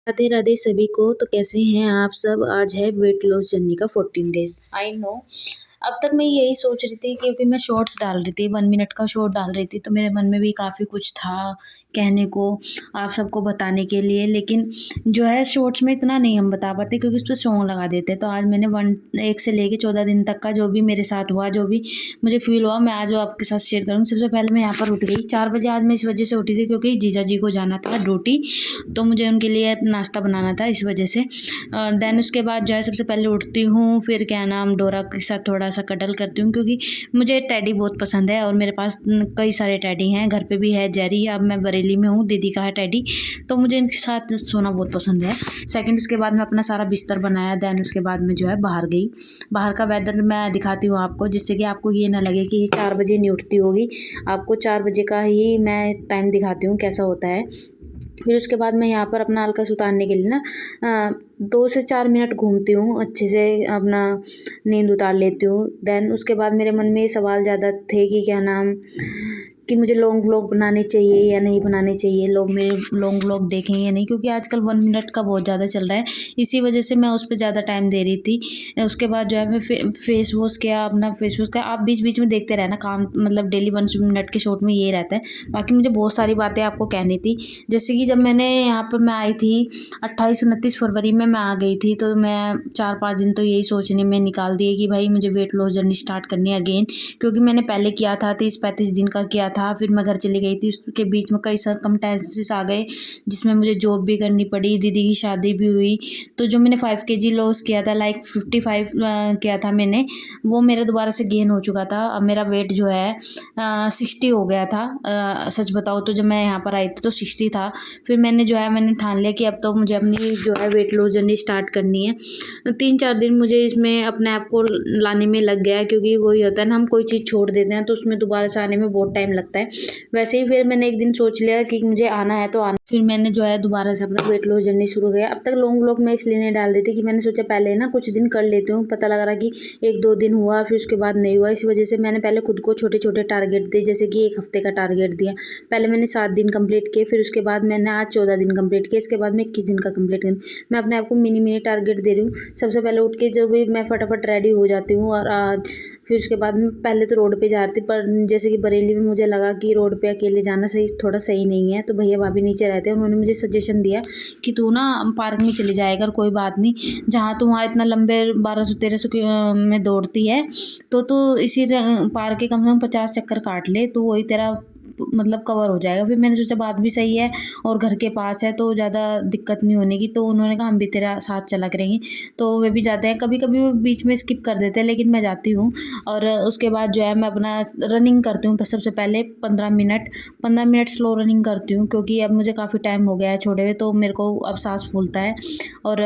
राधे राधे सभी को। तो कैसे हैं आप सब? आज है वेट लॉस जर्नी का 14 डेज। आई नो अब तक मैं यही सोच रही थी क्योंकि मैं शॉर्ट्स डाल रही थी, 1 मिनट का शॉर्ट डाल रही थी, तो मेरे मन में भी काफ़ी कुछ था कहने को, आप सबको बताने के लिए। लेकिन जो है शॉर्ट्स में इतना नहीं हम बता पाते क्योंकि उस पे सॉन्ग लगा देते हैं। तो आज मैंने 1 से लेके 14 दिन तक का जो भी मेरे साथ हुआ, जो भी मुझे फ़ील हुआ, मैं आज वो आपके साथ शेयर करूँगी। सबसे पहले मैं यहाँ पर उठ गई 4 बजे। आज मैं इस वजह से उठी थी क्योंकि जीजा जी को जाना था ड्यूटी, तो मुझे उनके लिए नाश्ता बनाना था, इस वजह से। देन उसके बाद जो है सबसे पहले उठती हूँ, फिर क्या नाम डोरा के साथ थोड़ा सा कटल करती हूँ क्योंकि मुझे टेडी बहुत पसंद है और मेरे पास कई सारे टेडी हैं। घर पे भी है जेरी, अब मैं बरेली में हूँ, दीदी का है टेडी, तो मुझे इनके साथ सोना बहुत पसंद है। सेकंड उसके बाद मैं अपना सारा बिस्तर बनाया। देन उसके बाद मैं जो है बाहर गई। बाहर का वेदर मैं दिखाती हूँ आपको, जिससे कि आपको ये ना लगे कि 4 बजे नहीं उठती होगी। आपको 4 बजे का ही मैं टाइम दिखाती हूँ कैसा होता है। फिर उसके बाद मैं यहाँ पर अपना हल्का उतारने के लिए ना 2 से 4 मिनट घूमती हूँ, अच्छे से अपना नींद उतार लेती हूँ। देन उसके बाद मेरे मन में ये सवाल ज़्यादा थे कि क्या नाम कि मुझे लॉन्ग व्लॉग बनाने चाहिए या नहीं बनाने चाहिए, लोग मेरे लॉन्ग व्लॉग देखेंगे या नहीं, क्योंकि आजकल 1 मिनट का बहुत ज़्यादा चल रहा है। इसी वजह से मैं उस पे ज़्यादा टाइम दे रही थी। उसके बाद जो है मैं फेस वॉश किया, अपना फेस वॉश किया। आप बीच बीच में देखते रहना, काम मतलब डेली 1 मिनट के शॉर्ट में ये रहता है। बाकी मुझे बहुत सारी बातें आपको कहनी थी, जैसे कि जब मैंने यहाँ पर मैं आई थी 28-29 फरवरी में मैं आ गई थी, तो मैं 4-5 दिन तो यही सोचने में निकाल दिए कि भाई मुझे वेट लॉस जर्नी स्टार्ट करनी है अगेन, क्योंकि मैंने पहले किया था 30-35 दिन का किया था। फिर मैं घर चली गई थी, उसके बीच में कई सर्कमस्टेंसेस आ गए जिसमें मुझे जॉब भी करनी पड़ी, दीदी की शादी भी हुई। तो जो मैंने 5 kg लॉस किया था, लाइक 55 किया था मैंने, वो मेरा दोबारा से गेन हो चुका था। अब मेरा वेट जो है 60 हो गया था। सच बताओ तो जब मैं यहाँ पर आई थी तो 60 था। फिर मैंने जो है मैंने ठान लिया कि अब तो मुझे अपनी जो है वेट लॉस जर्नी स्टार्ट करनी है। 3-4 दिन मुझे इसमें अपने आप को लाने में लग गया, क्योंकि वही होता है ना, हम कोई चीज़ छोड़ देते हैं तो उसमें दोबारा से आने में बहुत टाइम लगता है। वैसे ही फिर मैंने एक दिन सोच लिया कि मुझे आना है तो आना। फिर मैंने जो है दोबारा से अपना वेट लॉस जर्नी शुरू किया। अब तक लॉन्ग व्लॉग मैं इसलिए नहीं डाल रही थी कि मैंने सोचा पहले ना कुछ दिन कर लेती हूँ, पता लग रहा कि 1-2 दिन हुआ, फिर उसके बाद नहीं हुआ। इस वजह से मैंने पहले खुद को छोटे छोटे टारगेट दिए, जैसे कि 1 हफ्ते का टारगेट दिया। पहले मैंने 7 दिन कंप्लीट किए, फिर उसके बाद मैंने आज 14 दिन कंप्लीट किए, इसके बाद मैं 21 दिन का कंप्लीट करूँ। मैं अपने आप को मिनी मिनी टारगेट दे रही हूँ। सबसे पहले उठ के जो भी मैं फटाफट रेडी हो जाती हूँ, और फिर उसके बाद में पहले तो रोड पे जा रही थी, पर जैसे कि बरेली में मुझे लगा कि रोड पे अकेले जाना थोड़ा सही नहीं है, तो भैया भाभी नीचे रहते हैं, उन्होंने मुझे सजेशन दिया कि तू ना पार्क में चली जाएगा, कोई बात नहीं, जहाँ तू वहाँ इतना लंबे 1200-1300 में दौड़ती है, तो तू इसी पार्क के कम से कम 50 चक्कर काट ले, तो वही तेरा मतलब कवर हो जाएगा। फिर मैंने सोचा बात भी सही है और घर के पास है तो ज़्यादा दिक्कत नहीं होने की, तो उन्होंने कहा हम भी तेरा साथ चला करेंगे। तो वे भी जाते हैं, कभी कभी वो बीच में स्किप कर देते हैं, लेकिन मैं जाती हूँ। और उसके बाद जो है मैं अपना रनिंग करती हूँ। सबसे पहले 15 मिनट स्लो रनिंग करती हूँ, क्योंकि अब मुझे काफ़ी टाइम हो गया है छोड़े हुए, तो मेरे को अब सांस फूलता है और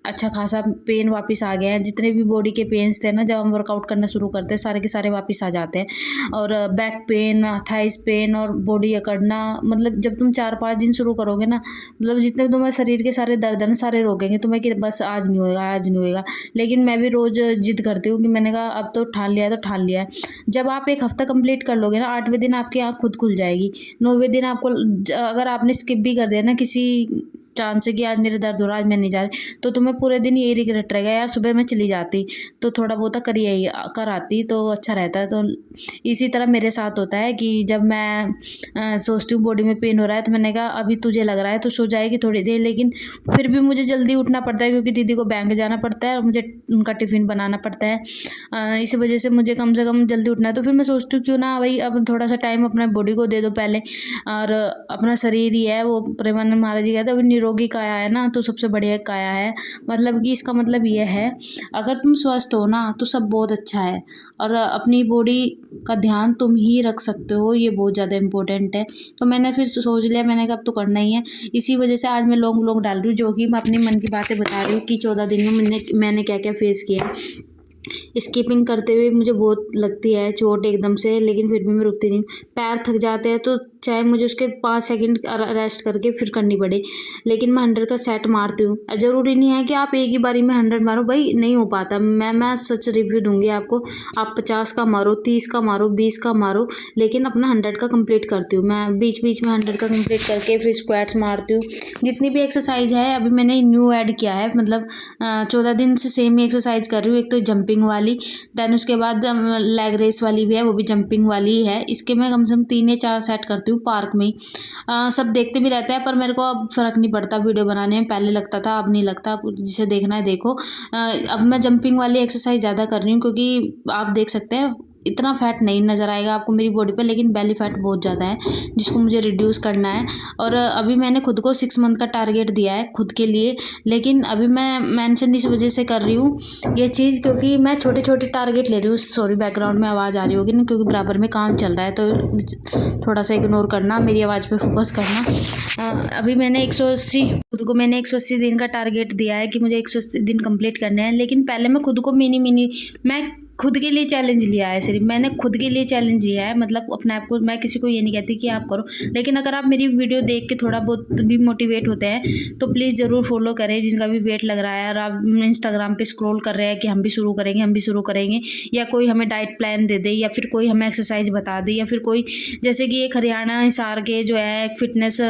अच्छा खासा पेन वापस आ गया है। जितने भी बॉडी के पेन्स थे ना, जब हम वर्कआउट करना शुरू करते हैं, सारे के सारे वापस आ जाते हैं। और बैक पेन, थाइस पेन और बॉडी अकड़ना, मतलब जब तुम 4-5 दिन शुरू करोगे ना, मतलब जितने तुम्हारे शरीर के सारे दर्द है ना, सारे रोकेंगे तुम्हें कि बस आज नहीं होएगा, आज नहीं होएगा। लेकिन मैं भी रोज़ जिद करती हूँ कि मैंने कहा अब तो ठान लिया है तो ठान लिया है। जब आप 1 हफ्ता कंप्लीट कर लोगे ना, 8वें दिन आपकी आँख खुद खुल जाएगी। 9वें दिन आपको अगर आपने स्किप भी कर दिया ना किसी चांस से कि आज मेरे दर्द हो रहा है, आज मैं नहीं जा रही, तो तुम्हें पूरे दिन यही रिग्रेट रहेगा, यार सुबह मैं चली जाती तो थोड़ा बहुत कर आती तो अच्छा रहता है। तो इसी तरह मेरे साथ होता है कि जब मैं सोचती हूँ बॉडी में पेन हो रहा है, तो मैंने कहा अभी तुझे लग रहा है तो सो जाएगी थोड़ी देर, लेकिन फिर भी मुझे जल्दी उठना पड़ता है क्योंकि दीदी को बैंक जाना पड़ता है और मुझे उनका टिफ़िन बनाना पड़ता है। इसी वजह से मुझे कम से कम जल्दी उठना है। तो फिर मैं सोचती हूँ क्यों ना भाई अब थोड़ा सा टाइम अपने बॉडी को दे दो पहले, और अपना शरीर ही है वो, प्रेमानंद महाराज जी कहते हैं निरोगी काया है ना, तो सबसे बढ़िया काया है। मतलब कि इसका मतलब ये है, अगर तुम स्वस्थ हो ना तो सब बहुत अच्छा है, और अपनी बॉडी का ध्यान तुम ही रख सकते हो, ये बहुत ज़्यादा इम्पोर्टेंट है। तो मैंने फिर सोच लिया, मैंने कहा अब तो करना ही है। इसी वजह से आज मैं लॉन्ग डाल रही हूँ, जो कि मैं अपने मन की बातें बता रही हूँ कि 14 दिन में मैंने क्या क्या फेस किया। स्किपिंग करते हुए मुझे बहुत लगती है चोट एकदम से, लेकिन फिर भी मैं रुकती नहीं। पैर थक जाते हैं तो चाहे मुझे उसके 5 सेकंड रेस्ट करके फिर करनी पड़े, लेकिन मैं 100 का सेट मारती हूँ। ज़रूरी नहीं है कि आप एक ही बारी में 100 मारो, भाई नहीं हो पाता। मैं सच रिव्यू दूँगी आपको, आप 50 का मारो, 30 का मारो, 20 का मारो, लेकिन अपना 100 का कंप्लीट करती हूँ। मैं बीच-बीच में 100 का कंप्लीट करके फिर स्क्वाट्स मारती हूँ। जितनी भी एक्सरसाइज़ है अभी मैंने न्यू ऐड किया है, मतलब 14 दिन से सेम ही एक्सरसाइज़ कर रही हूँ। एक तो जंपिंग वाली, देन उसके बाद लेग रेस वाली भी है, वो भी जंपिंग वाली ही है। इसके मैं कम से कम 3 या 4 सेट करती हूँ पार्क में ही। सब देखते भी रहते हैं, पर मेरे को अब फ़र्क नहीं पड़ता वीडियो बनाने में। पहले लगता था, अब नहीं लगता। अब जिसे देखना है देखो। अब मैं जंपिंग वाली एक्सरसाइज ज़्यादा कर रही हूँ, क्योंकि आप देख सकते हैं इतना फैट नहीं नज़र आएगा आपको मेरी बॉडी पे, लेकिन बेली फैट बहुत ज़्यादा है, जिसको मुझे रिड्यूस करना है। और अभी मैंने खुद को 6 मंथ का टारगेट दिया है खुद के लिए, लेकिन अभी मैं मेंशन इस वजह से कर रही हूँ ये चीज़, क्योंकि मैं छोटे-छोटे टारगेट ले रही हूँ। सॉरी, बैकग्राउंड में आवाज़ आ रही होगी ना, क्योंकि बराबर में काम चल रहा है, तो थोड़ा सा इग्नोर करना, मेरी आवाज़ पे फोकस करना। अभी मैंने 180 खुद को मैंने 180 दिन का टारगेट दिया है कि मुझे 180 दिन कंप्लीट करने हैं, लेकिन पहले मैं खुद को मिनी मैं खुद के लिए चैलेंज लिया है। सिर्फ मैंने खुद के लिए चैलेंज लिया है, मतलब अपने आप को, मैं किसी को ये नहीं कहती कि आप करो। लेकिन अगर आप मेरी वीडियो देख के थोड़ा बहुत भी मोटिवेट होते हैं तो प्लीज़ ज़रूर फॉलो करें, जिनका भी वेट लग रहा है और आप इंस्टाग्राम पे स्क्रॉल कर रहे हैं कि हम भी शुरू करेंगे, हम भी शुरू करेंगे, या कोई हमें डाइट प्लान दे दे, या फिर कोई हमें एक्सरसाइज बता दे, या फिर कोई, जैसे कि एक हरियाणा हिसार के जो है फिटनेस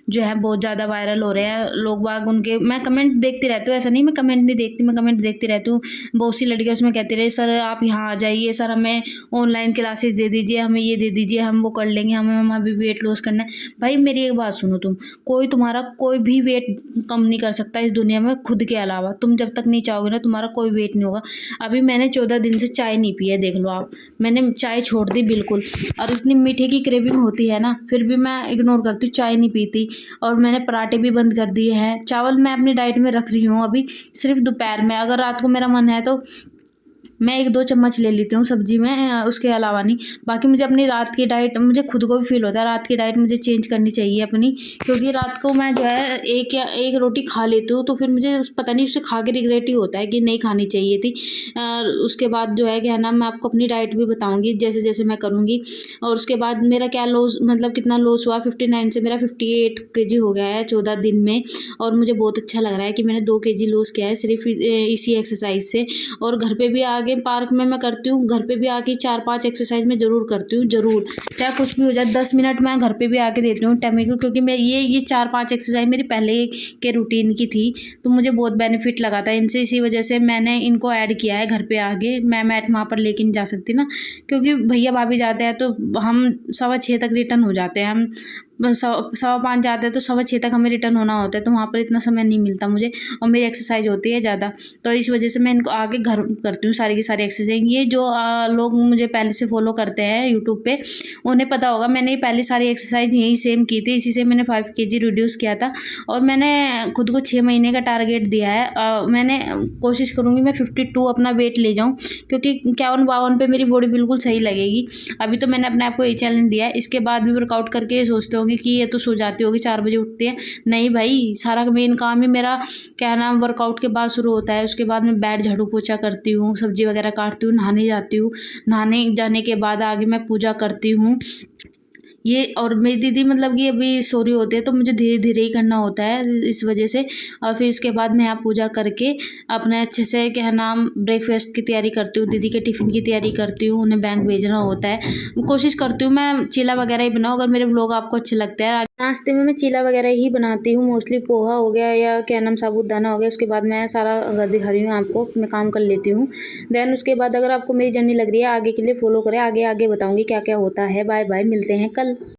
जो है बहुत ज़्यादा वायरल हो रहे हैं लोग बाग, उनके मैं कमेंट देखती रहती हूँ। ऐसा नहीं मैं कमेंट नहीं देखती, मैं कमेंट देखती रहती हूँ। बहुत सी लड़कियाँ उसमें कहती रहे, सर आप यहाँ आ जाइए, सर हमें ऑनलाइन क्लासेस दे दीजिए, हमें ये दे दीजिए, हम वो कर लेंगे, हमें अभी वेट लॉस करना है। भाई मेरी एक बात सुनो, तुम कोई तुम्हारा कोई भी वेट कम नहीं कर सकता इस दुनिया में खुद के अलावा। तुम जब तक नहीं चाहोगे ना, तुम्हारा कोई वेट नहीं होगा। अभी मैंने 14 दिन से चाय नहीं पी है, देख लो आप, मैंने चाय छोड़ दी बिल्कुल। और इतनी मीठे की क्रेविंग होती है ना, फिर भी मैं इग्नोर करती हूँ, चाय नहीं पीती। और मैंने पराठे भी बंद कर दिए हैं। चावल मैं अपनी डाइट में रख रही हूँ अभी, सिर्फ दोपहर में, अगर रात को मेरा मन है तो मैं 1-2 चम्मच ले लेती हूँ सब्जी में, उसके अलावा नहीं। बाकी मुझे अपनी रात की डाइट, मुझे खुद को भी फ़ील होता है रात की डाइट मुझे चेंज करनी चाहिए अपनी, क्योंकि रात को मैं जो है एक रोटी खा लेती हूँ, तो फिर मुझे पता नहीं उसे खा के रिग्रेट ही होता है कि नहीं खानी चाहिए थी। उसके बाद जो है क्या नाम, मैं आपको अपनी डाइट भी बताऊँगी जैसे-जैसे मैं करूँगी। और उसके बाद मेरा क्या लॉस, मतलब कितना लॉस हुआ, 59 से मेरा 58 केजी हो गया है 14 दिन में। और मुझे बहुत अच्छा लग रहा है कि मैंने 2 केजी लॉस किया है सिर्फ़ इसी एक्सरसाइज़ से। और घर पे भी आके पार्क में मैं करती हूँ, घर पे भी आके 4-5 एक्सरसाइज मैं ज़रूर करती हूँ, ज़रूर। चाहे कुछ भी हो जाए, 10 मिनट मैं घर पे भी आके देती हूँ टमी को, क्योंकि मैं ये 4-5 एक्सरसाइज मेरी पहले के रूटीन की थी, तो मुझे बहुत बेनिफिट लगा था इनसे। इसी वजह से मैंने इनको ऐड किया है घर पे आके। मैं मैट वहाँ पर लेके नहीं जा सकती ना, क्योंकि भैया भाभी जाते हैं तो हम 6:15 तक रिटर्न हो जाते हैं। हम 5:15 जाते हैं तो 6:15 तक हमें रिटर्न होना होता है, तो वहाँ पर इतना समय नहीं मिलता मुझे, और मेरी एक्सरसाइज होती है ज़्यादा। तो इस वजह से मैं इनको आके घर करती हूँ सारी की सारी एक्सरसाइज। ये जो लोग मुझे पहले से फॉलो करते हैं यूट्यूब पे, उन्हें पता होगा मैंने पहले सारी एक्सरसाइज यही सेम की थी, इसी से मैंने 5 केजी रिड्यूस किया था। और मैंने खुद को 6 महीने का टारगेट दिया है। मैंने कोशिश करूँगी मैं 52 अपना वेट ले जाऊँ, क्योंकि 51-52 पे मेरी बॉडी बिल्कुल सही लगेगी। अभी तो मैंने अपने आप को ये चैलेंज दिया है। इसके बाद भी वर्कआउट करके ये सोचते होंगे कि ये तो सो जाती होगी, 4 बजे उठती है। नहीं भाई, सारा मेन काम ही मेरा क्या नाम वर्कआउट के बाद शुरू होता है। उसके बाद मैं बेड झाड़ू पोछा करती हूँ, सब्जी वगैरह काटती हूँ, नहाने जाती हूँ। नहाने जाने के बाद आगे मैं पूजा करती हूँ। ये और मेरी दीदी मतलब कि अभी सो रही होती है, तो मुझे धीरे-धीरे ही करना होता है इस वजह से। और फिर इसके बाद मैं यहाँ पूजा करके अपने अच्छे से क्या नाम ब्रेकफ़ास्ट की तैयारी करती हूँ, दीदी के टिफ़िन की तैयारी करती हूँ, उन्हें बैंक भेजना होता है। कोशिश करती हूँ मैं चीला वगैरह ही बनाऊँ, अगर मेरे व्लॉग आपको अच्छे लगते हैं। नाश्ते में मैं चीला वगैरह ही बनाती हूँ, मोस्टली पोहा हो गया या क्या नाम साबूदाना हो गया। उसके बाद मैं सारा घर दिखा रही हूँ आपको, मैं काम कर लेती हूँ। देन उसके बाद अगर आपको मेरी जर्नी लग रही है आगे के लिए फ़ॉलो करें, आगे बताऊँगी क्या-क्या होता है। बाय बाय, मिलते हैं कल।